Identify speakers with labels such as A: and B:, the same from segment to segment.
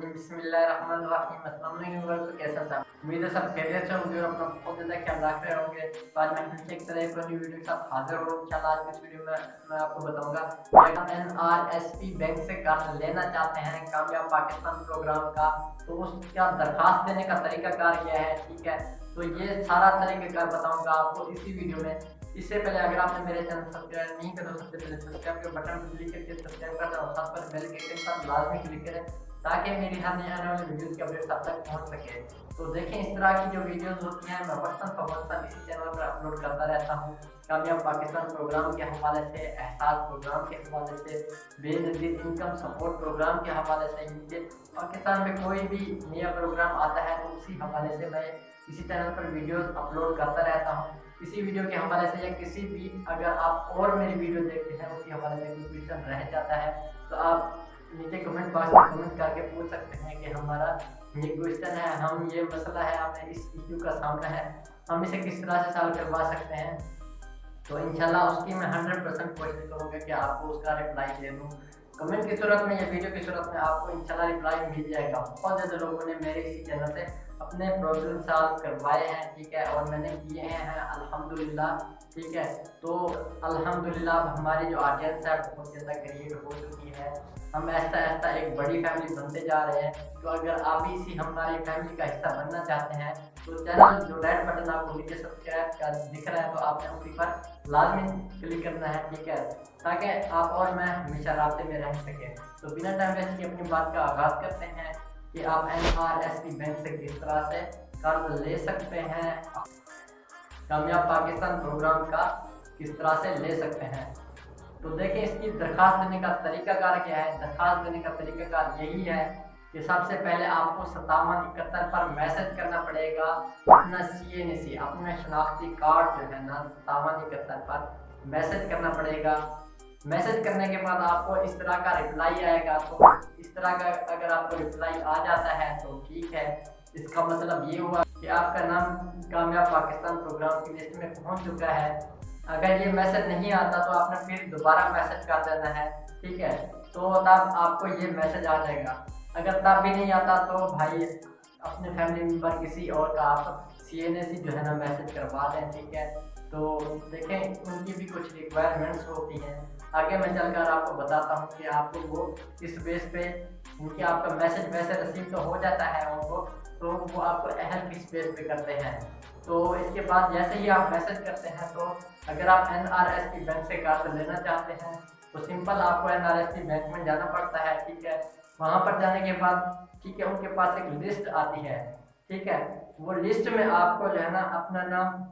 A: बिस्मिल्लाहिर्रहमानिर्रहीम। अस्सलाम वालेकुम व्यूअर्स, तो कैसा सब? उम्मीद है सब खैरियत से होंगे और अपना बहुत ज़्यादा ख्याल रख रहे होंगे। तो आज मैं फिर से एक तरह एक न्यू वीडियो के साथ हाज़िर हूँ। इंशाल्लाह आज की इस वीडियो में मैं आपको बताऊँगा कि अगर आप एनआरएसपी बैंक से कर्ज लेना चाहते हैं कामयाब पाकिस्तान प्रोग्राम का, तो उसका दरख्वास्त देने का तरीकाकार क्या है, ठीक है। तो ये सारा तरीकाकार बताऊँगा आपको इसी वीडियो में। इससे पहले अगर आपने मेरे चैनल सब्सक्राइब नहीं किया तो सबसे पहले सब्सक्राइब के बटन पर क्लिक करके सब्सक्राइब कर दें और साथ पर बेल के आइकन पर लाजमी क्लिक करें ताकि मेरी हर नई आने वाली वीडियोस की अपडेट आप तक पहुंच सके। तो देखें, इस तरह की जो वीडियोस होती हैं मैं वक्तन फवक्तन इसी चैनल पर अपलोड करता रहता हूँ। कामयाब पाकिस्तान प्रोग्राम के हवाले से, एहसास प्रोग्राम के हवाले से, बेनज़ीर इनकम सपोर्ट प्रोग्राम के हवाले से, इनके पाकिस्तान में कोई भी नया प्रोग्राम आता है तो उसी हवाले से मैं इसी चैनल पर वीडियोस अपलोड करता रहता हूँ। इसी वीडियो के हवाले से या किसी भी अगर आप और मेरी वीडियो देखते हैं उसी हवाले से कोई क्वेश्चन रह जाता है तो आप नीचे कमेंट बॉक्स में कमेंट करके पूछ सकते हैं कि हमारा ये क्वेश्चन है, हम ये मसला है, हमें इस इश्यू का सामना है, हम इसे किस तरह से सॉल्व करवा सकते हैं। तो इंशाल्लाह उसकी मैं 100% कोशिश करूँगा कि आपको उसका रिप्लाई दे दूँ कमेंट की सूरत में या वीडियो की सूरत में। आपको इंशाल्लाह रिप्लाई मिल जाएगा। बहुत ज़्यादा लोगों ने मेरे इसी चैनल से अपने प्रॉब्लम सॉल्व करवाए हैं, ठीक है, और मैंने किए हैं अल्हम्दुलिल्लाह, ठीक है। तो अल्हम्दुलिल्लाह अब हमारी जो ऑडियंस है बहुत ज़्यादा क्रिएट हो चुकी है। हम ऐसा ऐसा एक बड़ी फैमिली बनते जा रहे हैं। तो अगर आप भी इसी हमारी फैमिली का हिस्सा बनना चाहते हैं तो चैनल जो रेड बटन आपको नीचे सब्सक्राइब का दिख रहा है तो आपने उसी पर लाजमी क्लिक करना है, ठीक है, ताकि आप और मैं हमेशा रास्ते में रह सकें। तो बिना टाइम वेस्ट किए अपनी बात का आगाज़ करते हैं कि आप एनआरएसपी बैंक से किस तरह से कर्ज ले सकते हैं, कामयाब पाकिस्तान प्रोग्राम का किस तरह से ले सकते हैं। तो देखिए, इसकी दरख्वास्त देने का तरीकाकार क्या है। दरख्वास्त देने का तरीकाकार यही है कि सबसे पहले आपको 5771 पर मैसेज करना पड़ेगा अपना CNC, अपना शनाख्ती कार्ड जो है ना 5771 पर मैसेज करना पड़ेगा। मैसेज करने के बाद आपको इस तरह का रिप्लाई आएगा। तो इस तरह का अगर आपको रिप्लाई आ जाता है तो ठीक है, इसका मतलब ये हुआ कि आपका नाम कामयाब पाकिस्तान प्रोग्राम की लिस्ट में पहुंच चुका है। अगर ये मैसेज नहीं आता तो आपने फिर दोबारा मैसेज कर देना है, ठीक है, तो तब आपको ये मैसेज आ जाएगा। अगर तब भी नहीं आता तो भाई अपने फैमिली मेम्बर किसी और का आप CNC जो है ना मैसेज करवा दें, ठीक है। तो देखें, उनकी भी कुछ रिक्वायरमेंट्स होती हैं। आगे मैं चलकर आपको बताता हूँ कि आपको वो इस बेस पे उनकी आपका मैसेज वैसे रिसीव तो हो जाता है उनको, तो वो आपको हेल्प किस बेस पे करते हैं। तो इसके बाद जैसे ही आप मैसेज करते हैं तो अगर आप एनआरएसपी बैंक से कर्ज लेना चाहते हैं तो सिंपल आपको एनआरएसपी बैंक में जाना पड़ता है, ठीक है। वहाँ पर जाने के बाद, ठीक है, उनके पास एक लिस्ट आती है, ठीक है। वो लिस्ट में आपको जो है ना अपना नाम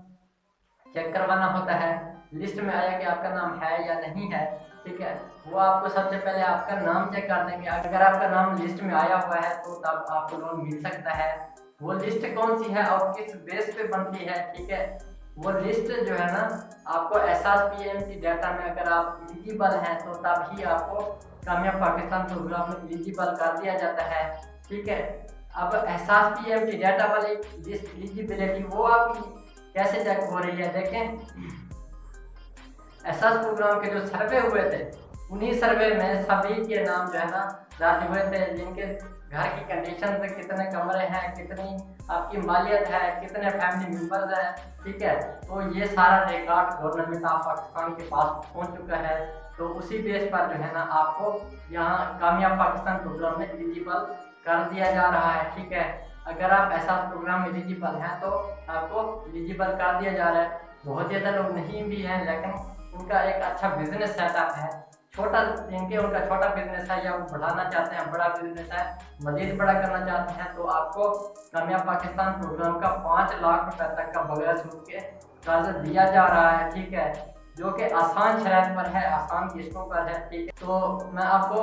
A: चेक करवाना होता है। लिस्ट में आया कि आपका नाम है या नहीं है, ठीक है, वो आपको सबसे पहले आपका नाम चेक कर देंगे। अगर आपका नाम लिस्ट में आया हुआ है तो तब आपको लोन मिल सकता है। वो लिस्ट कौन सी है और किस बेस पे बनती है, ठीक है, वो लिस्ट जो है ना आपको एहसास PMT डाटा में अगर आप एलिजिबल हैं तो तब ही आपको कामयाब पाकिस्तान प्रोग्राम में एलिजिबल कर दिया जाता है, ठीक है। अब एहसास PMT डाटा वाली लिस्ट एलिजिबिलिटी वो आपकी कैसे चेक हो रही है, देखें। एहसास प्रोग्राम के जो सर्वे हुए थे उन्हीं सर्वे में सभी के नाम जो है ना दर्ज हुए थे, जिनके घर की कंडीशन से कितने कमरे हैं, कितनी आपकी मालियत है, कितने फैमिली मेंबर्स हैं, ठीक है। तो ये सारा रिकॉर्ड गवर्नमेंट ऑफ पाकिस्तान के पास पहुंच चुका है। तो उसी बेस पर जो है ना आपको यहाँ कामयाब पाकिस्तान प्रोग्राम में एलिजिबल कर दिया जा रहा है, ठीक है। अगर आप एहसास प्रोग्राम में एलिजिबल हैं तो आपको एलिजिबल कर दिया जा रहा है। बहुत ज़्यादा लोग नहीं भी हैं लेकिन उनका एक अच्छा बिजनेस सेटअप है, छोटा उनका छोटा बिजनेस है या वो बढ़ाना चाहते हैं, बड़ा बिजनेस है, मजीद बड़ा करना चाहते हैं, तो आपको कामयाब पाकिस्तान प्रोग्राम का 5 लाख रुपए तक का बगैर सूद के कर्ज दिया जा रहा है, ठीक है, जो कि आसान शरत पर है, आसान किस्तों पर है, ठीक है। तो मैं आपको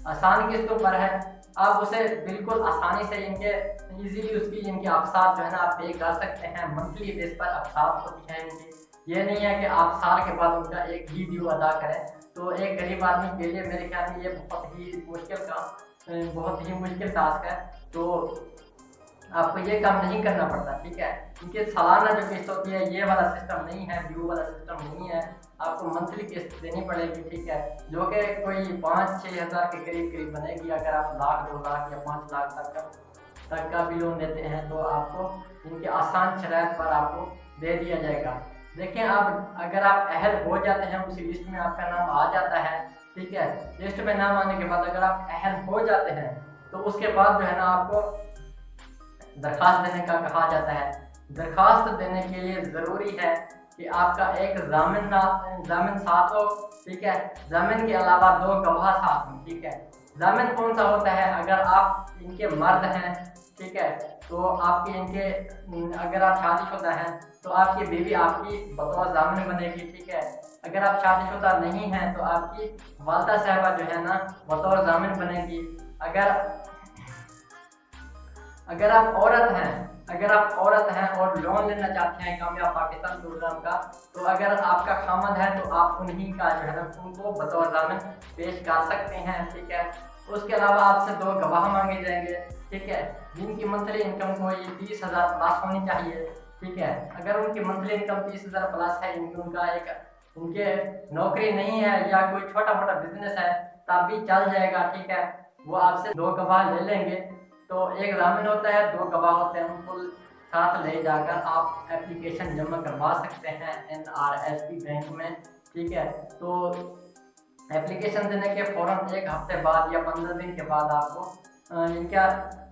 A: आसान किस्तों पर है, आप उसे बिल्कुल आसानी से इजीली उसकी इनकी अक़सात जो है ना आप पे कर सकते हैं। मंथली बेस पर अक़सात होती है इनकी। ये नहीं है कि आप साल के बाद उनका एक ही ड्यू अदा करें। तो एक गरीब आदमी के लिए मेरे ख्याल में ये बहुत ही मुश्किल टास्क है। तो आपको ये काम नहीं करना पड़ता, ठीक है। इनके सालाना जो किस्त होती है ये वाला सिस्टम नहीं है, ड्यू वाला सिस्टम नहीं है, आपको मंथली किस्त देनी पड़ेगी, ठीक है, जो कि कोई 5-6 हज़ार के करीब बनेगी। अगर आप लाख 2 लाख या 5 लाख तक का भी लोन देते हैं तो आपको इनके आसान शराइत पर आपको दे दिया जाएगा। देखिए, आप अगर आप अहल हो जाते हैं, उसी लिस्ट में आपका नाम आ जाता है, ठीक है, लिस्ट में नाम आने के बाद अगर आप अहल हो जाते हैं तो उसके बाद जो है ना आपको दरखास्त देने का कहा जाता है। दरखास्त देने के लिए ज़रूरी है कि आपका एक जामिन साथ हो, ठीक है, जामिन के अलावा 2 गवाह साथ हों, ठीक है। जामिन कौन सा होता है? अगर आप इनके मर्द हैं, ठीक है, तो आपके इनके अगर आप शादीशुदा हैं तो आपकी बीवी आपकी बतौर जामिन बनेगी, ठीक है। अगर आप शादीशुदा नहीं हैं तो आपकी वालदा साहबा जो है ना बतौर जामिन बनेगी। अगर आप औरत हैं और लोन लेना चाहते हैं कामयाब पाकिस्तान प्रोग्राम का, तो अगर आपका खामद है तो आप उन्हीं का जो है ना उनको बतौर जामिन पेश कर सकते हैं, ठीक है। उसके अलावा आपसे 2 गवाह मांगे जाएंगे, ठीक है, जिनकी मंथली इनकम कोई 30,000 प्लस होनी चाहिए, ठीक है। अगर उनकी मंथली इनकम 30,000 प्लस है, उनके नौकरी नहीं है या कोई छोटा मोटा बिजनेस है तब भी चल जाएगा, ठीक है। वो आपसे 2 गवाह ले लेंगे, तो एक जामिन होता है, 2 गवाह होते हैं, उनको साथ ले जाकर आप एप्लीकेशन जमा करवा सकते हैं NRSP बैंक में, ठीक है। तो एप्लीकेशन देने के फ़ौरन 1 हफ्ते बाद या 15 दिन के बाद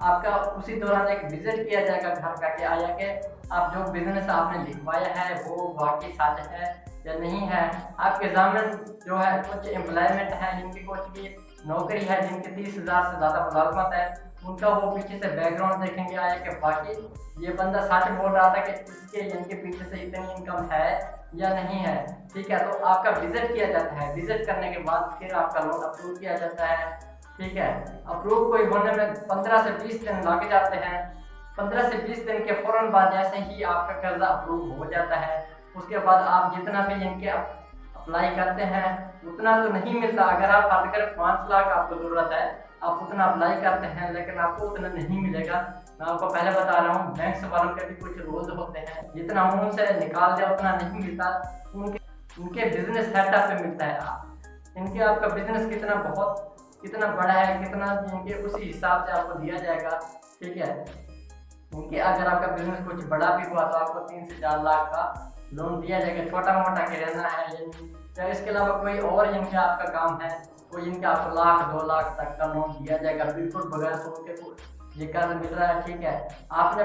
A: आपका उसी दौरान एक विजिट किया जाएगा घर का, कि आया कि आप जो बिजनेस आपने लिखवाया है वो वाकई सच है या नहीं है। आपके जामिन जो है कुछ एम्प्लॉयमेंट है, जिनकी कुछ भी नौकरी है, जिनकी 30,000 से ज़्यादा मुलाजमत है, उनका वो पीछे से बैकग्राउंड देखेंगे, आया कि बाकी ये बंदा सच बोल रहा था कि इसके इनके पीछे से इतनी इनकम है या नहीं है, ठीक है। तो आपका विजिट किया जाता है, विजिट करने के बाद फिर आपका लोन अप्रूव किया जाता है, ठीक है। अप्रूव कोई होने में 15 से 20 दिन लग जाते हैं। 15 से 20 दिन के फ़ौरन बाद जैसे ही आपका कर्जा अप्रूव हो जाता है, उसके बाद आप जितना भी इनके अप्लाई करते हैं उतना तो नहीं मिलता। अगर आप अगर 5 लाख आपको ज़रूरत है, आप उतना अप्लाई करते हैं, लेकिन आपको उतना नहीं मिलेगा। मैं आपको पहले बता रहा हूँ, बैंक वालों के भी कुछ रूल्स होते हैं, जितना मुंह से निकाल दे उतना नहीं मिलता, उनके बिजनेस सेटअप पे मिलता है। इनके आपका बिजनेस कितना बड़ा है, कितना इनके उसी हिसाब से आपको दिया जाएगा, ठीक है। इनके अगर आपका बिजनेस कुछ बड़ा भी हुआ तो आपको 3 से 4 लाख का लोन दिया जाएगा। छोटा मोटा किराना है या इसके अलावा कोई और इनका आपका काम है, कोई इनका आपको 1-2 लाख तक का लोन दिया जाएगा, बिल्कुल बगैर सोच के ये कर्ज मिल रहा है, ठीक है। आपने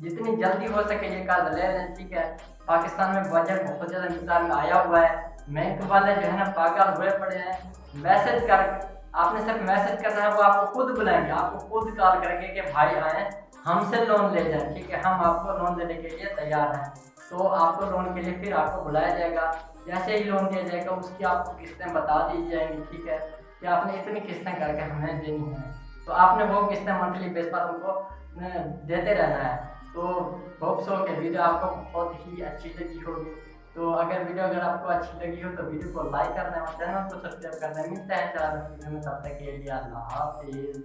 A: जितनी जल्दी हो सके ये कर्ज ले लें, ठीक है। पाकिस्तान में बजट बहुत ज़्यादा मिसाल में आया हुआ है, बैंक वाले जो है ना पागल हुए पड़े हैं। मैसेज कर आपने सिर्फ मैसेज करना है, वो आपको खुद बुलाएंगे, आपको खुद कॉल करके कि भाई आए हमसे लोन ले जाए, ठीक है, हम आपको लोन देने के लिए तैयार हैं। तो आपको लोन के लिए फिर आपको बुलाया जाएगा, जैसे ही लोन दिया जाएगा उसकी आपको किस्तें बता दी जाएंगी, ठीक है, कि आपने इतनी किस्तें करके हमें देनी है। तो आपने वो किस्तें मंथली बेस पर उनको देते रहना है। तो होप सो कि वीडियो आपको बहुत ही अच्छी लगी होगी। तो अगर वीडियो आपको अच्छी लगी हो तो वीडियो को लाइक करना और चैनल को सब्सक्राइब करना। मिलते हैं चैनल वीडियो में, तब तक के लिए अल्लाह हाफिज़।